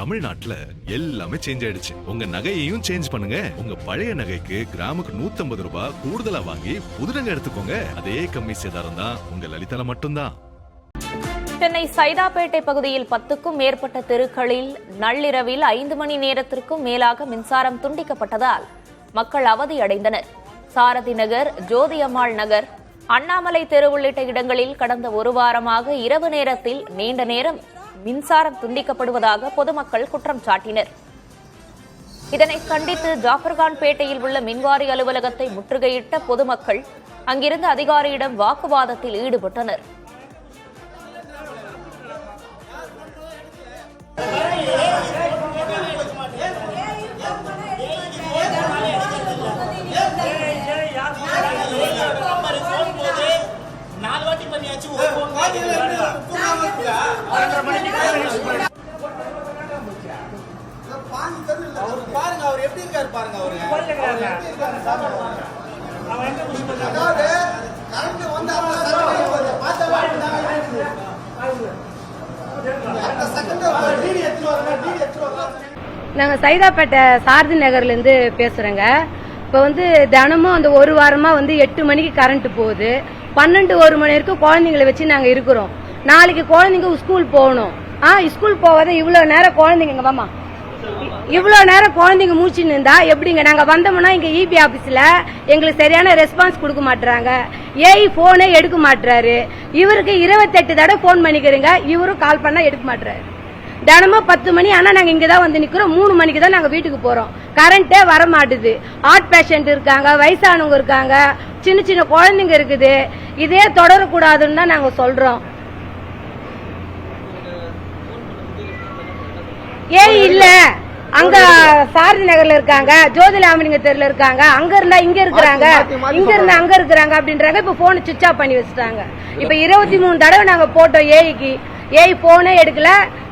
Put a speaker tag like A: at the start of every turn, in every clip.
A: தமிழ்நாட்டுல எல்லாமே சேஞ்ச் ஆயிடுச்சு. உங்க நகையையும் சேஞ்ச் பண்ணுங்க. உங்க பழைய நகைக்கு கிராமுக்கு 150 ரூபாய் கூடுதலா வாங்கி புது நகை எடுத்துக்கோங்க. அதே கம்மி சேதாரம் தான் உங்க லலிதால மட்டும்தான்.
B: சென்னை சைதாப்பேட்டை பகுதியில் 10க்கும் மேற்பட்ட தெருக்களில் நள்ளிரவில் 5 மணி நேரத்திற்கும் மேலாக மின்சாரம் துண்டிக்கப்பட்டதால் மக்கள் அவதியடைந்தனர். சாரதி நகர், ஜோதி அம்மாள் நகர், அண்ணாமலை தெரு உள்ளிட்ட இடங்களில் கடந்த ஒரு வாரமாக இரவு நேரத்தில் நீண்ட நேரம் மின்சாரம் துண்டிக்கப்படுவதாக பொதுமக்கள் குற்றம் சாட்டினர். இதனை கண்டித்து ஜாஃபர்கான்பேட்டையில் உள்ள மின்வாரி அலுவலகத்தை முற்றுகையிட்ட பொதுமக்கள் அங்கிருந்த அதிகாரியிடம் வாக்குவாதத்தில் ஈடுபட்டனர்.
C: பாருங்க அவர் எப்படி இருக்காரு பாருங்க.
D: நாங்க சைதாப்பேட்டை சாரதி நகர்ல இருந்து பேசுறேங்க. இப்ப தினமும் அந்த ஒரு வாரமா 8 மணிக்கு கரண்ட் போகுது. 12-1 மணி வரைக்கும் குழந்தைங்களை வச்சு நாங்க இருக்கிறோம். நாளைக்கு குழந்தைங்க ஸ்கூல் போகணும். ஸ்கூல் போவாத இவ்வளவு நேரம் குழந்தைங்க வாமா இவ்வளவு நேரம் குழந்தைங்க மூச்சுன்னு இருந்தா எப்படிங்க? நாங்க வந்தோம்னா இங்க இபி ஆபீஸ்ல எங்களுக்கு சரியான ரெஸ்பான்ஸ் கொடுக்க மாட்டாங்க. ஏஐ போனே எடுக்க மாட்டாரு. இவருக்கு 28 தடவை போன் பண்ணிக்கிறீங்க, இவரும் கால் பண்ணா எடுக்க மாட்டாரு. தினமும் 10 மணி ஆனா நாங்க இங்கதான் நிக்கிறோம். 3 மணிக்கு தான் நாங்க வீட்டுக்கு போறோம். கரண்டே வர மாட்டுது. ஹார்ட் பேஷண்ட் இருக்காங்க, வயசானவங்க இருக்காங்க, சின்ன சின்ன குழந்தைங்க இருக்குது. இதே தொடரக்கூடாதுன்னு தான் நாங்க சொல்றோம். ஏய் இல்ல, அங்க சாரதி நகர்ல இருக்காங்க, ஜோதிலாமலிங்க தெருல இருக்காங்க, அங்க இருந்தா இங்க இருக்கிறாங்க, இங்க இருந்தா அங்க இருக்கிறாங்க அப்படின்றாங்க. இப்ப போன் சுவிட்ச் ஆஃப் பண்ணி வச்சுட்டாங்க. இப்ப 23 தடவை நாங்க போட்டோம் ஏஐக்கு. ஏஐ போனே எடுக்கல,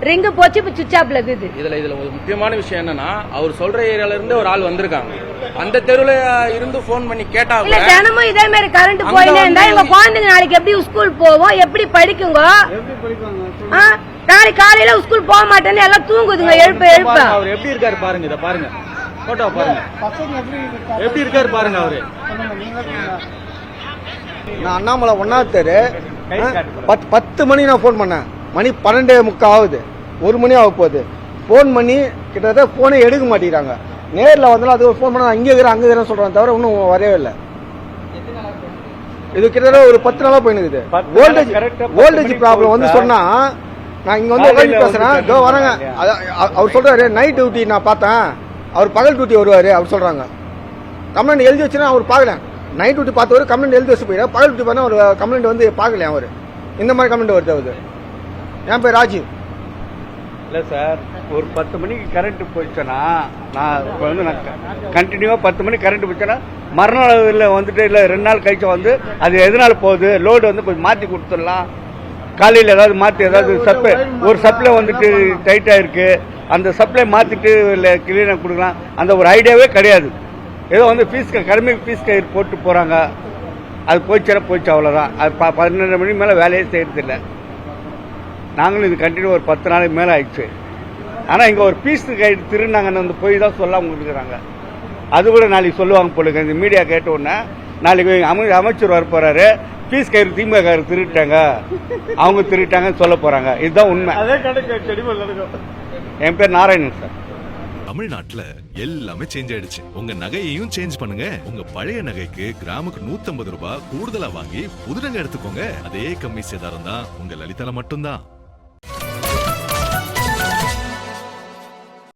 D: ரிங்கு போச்சு, இப்ப சுவிட்ச் ஆஃப்ல இருக்குது.
E: இதுல ஒரு முக்கியமான விஷயம் என்னன்னா, அவர் சொல்ற ஏரியால இருந்து ஒரு ஆள் வந்திருக்காங்க. அந்த தெருவுல இருந்து போன் பண்ணி கேட்டா
D: இல்ல, தினமும் இதே மாதிரி கரண்ட் போயினே இருந்தா எங்க குழந்தைங்க நாளைக்கு எப்படி ஸ்கூல் போவோம், எப்படி படிக்குங்க? நாளைக்கு காலையில ஸ்கூல் போக மாட்டேன்னு எல்லாம் தூங்குதுங்க. எழுப்ப
E: அவர் எப்படி இருக்காரு பாருங்க. இத பாருங்க, போட்டோ பாருங்க, எப்படி இருக்காரு பாருங்க. அவரு
C: நான் அண்ணாமலை 1வது தெரு 10 மணி நான் போன் பண்ணேன். மணி 12:45 ஆகுது, 1 மணி ஆக போகுது. போன் பண்ணி கிட்டத்தட்ட போனே எடுக்க மாட்டேங்கிறாங்க. நேரில் வந்தாலும் அது போன் பண்ண அங்கே இருக்கிற அங்கே இருக்கிறேன்னு சொல்றாங்க தவிர இன்னும் வரவே இல்லை. இது கிட்டத்தட்ட ஒரு 10 நாளா போயினுக்குது. வோல்டேஜ் ப்ராப்ளம் சொன்னா நான் இங்க உட்காந்து பேசுறேன். இதோ வரேங்க. அவர் சொல்றாரு நைட் டியூட்டி நான் பார்த்தேன், அவர் பகல் டியூட்டி வருவாரு அவர் சொல்றாங்க. கம்ப்ளைண்ட் எழுதி வச்சுன்னா அவர் பார்க்கல. நைட் டியூட்டி பார்த்தவர் கம்ப்ளைண்ட் எழுதி வச்சு போயிடா. பகல் டியூட்டி பார்த்தா ஒரு கம்ப்ளைண்ட் பார்க்கல. அவர் இந்த மாதிரி கம்ப்ளைண்ட் வருது. அவரு என் பேர் ராஜீவ்.
F: இல்லை சார், ஒரு 10 மணிக்கு கரண்ட் போயிடுச்சேன்னா நான் கண்டினியூவா 10 மணிக்கு கரண்ட் போயிடுச்சேன்னா மறுநாள் இல்லை இல்லை 2 நாள் கழிச்சு அது எதனால போகுது, லோடு கொஞ்சம் மாற்றி கொடுத்துடலாம். காலையில் ஏதாவது மாற்றி ஏதாவது ஒரு சப்ளை டைட்டா இருக்கு, அந்த சப்ளை மாத்திட்டு இல்லை கிளீனாக கொடுக்கலாம். அந்த ஒரு ஐடியாவே கிடையாது. ஏதோ ஃபீஸ் கடுமை ஃபீஸ் கயிறு போட்டு போறாங்க. அது போயிடுச்சு அவ்வளவுதான். அது 12 மணி மேல வேலையே செய்யறது இல்லை. நாங்களும் இது கண்டினியூ ஒரு 10 நாளைக்கு மேல ஆயிடுச்சு. ஆனா இங்க ஒரு பீஸ் கயிறு திருநாங்க போய் தான் சொல்லாம இருக்கிறாங்க. அது கூட நாளைக்கு சொல்லுவாங்க போலுங்க. இந்த மீடியா கேட்ட உடனே நாளைக்கு அமைச்சர் வர போறாரு, பீஸ் கயிறு திமுக திருட்டாங்க, அவங்க திருட்டாங்கன்னு சொல்ல போறாங்க. இதுதான் உண்மை. என் பேர் நாராயணன் சார்.
A: தமிழ்நாட்டுல எல்லாமே சேஞ்ச் ஆயிடுச்சு. உங்க நகையையும் சேஞ்ச் பண்ணுங்க. உங்க பழைய நகைக்கு கிராமுக்கு 150 ரூபாய் கூடுதலா வாங்கி புது நகை எடுத்துக்கோங்க. அதே கம்மி சேதாரம் தான் உங்க லலிதால மட்டும்தான்.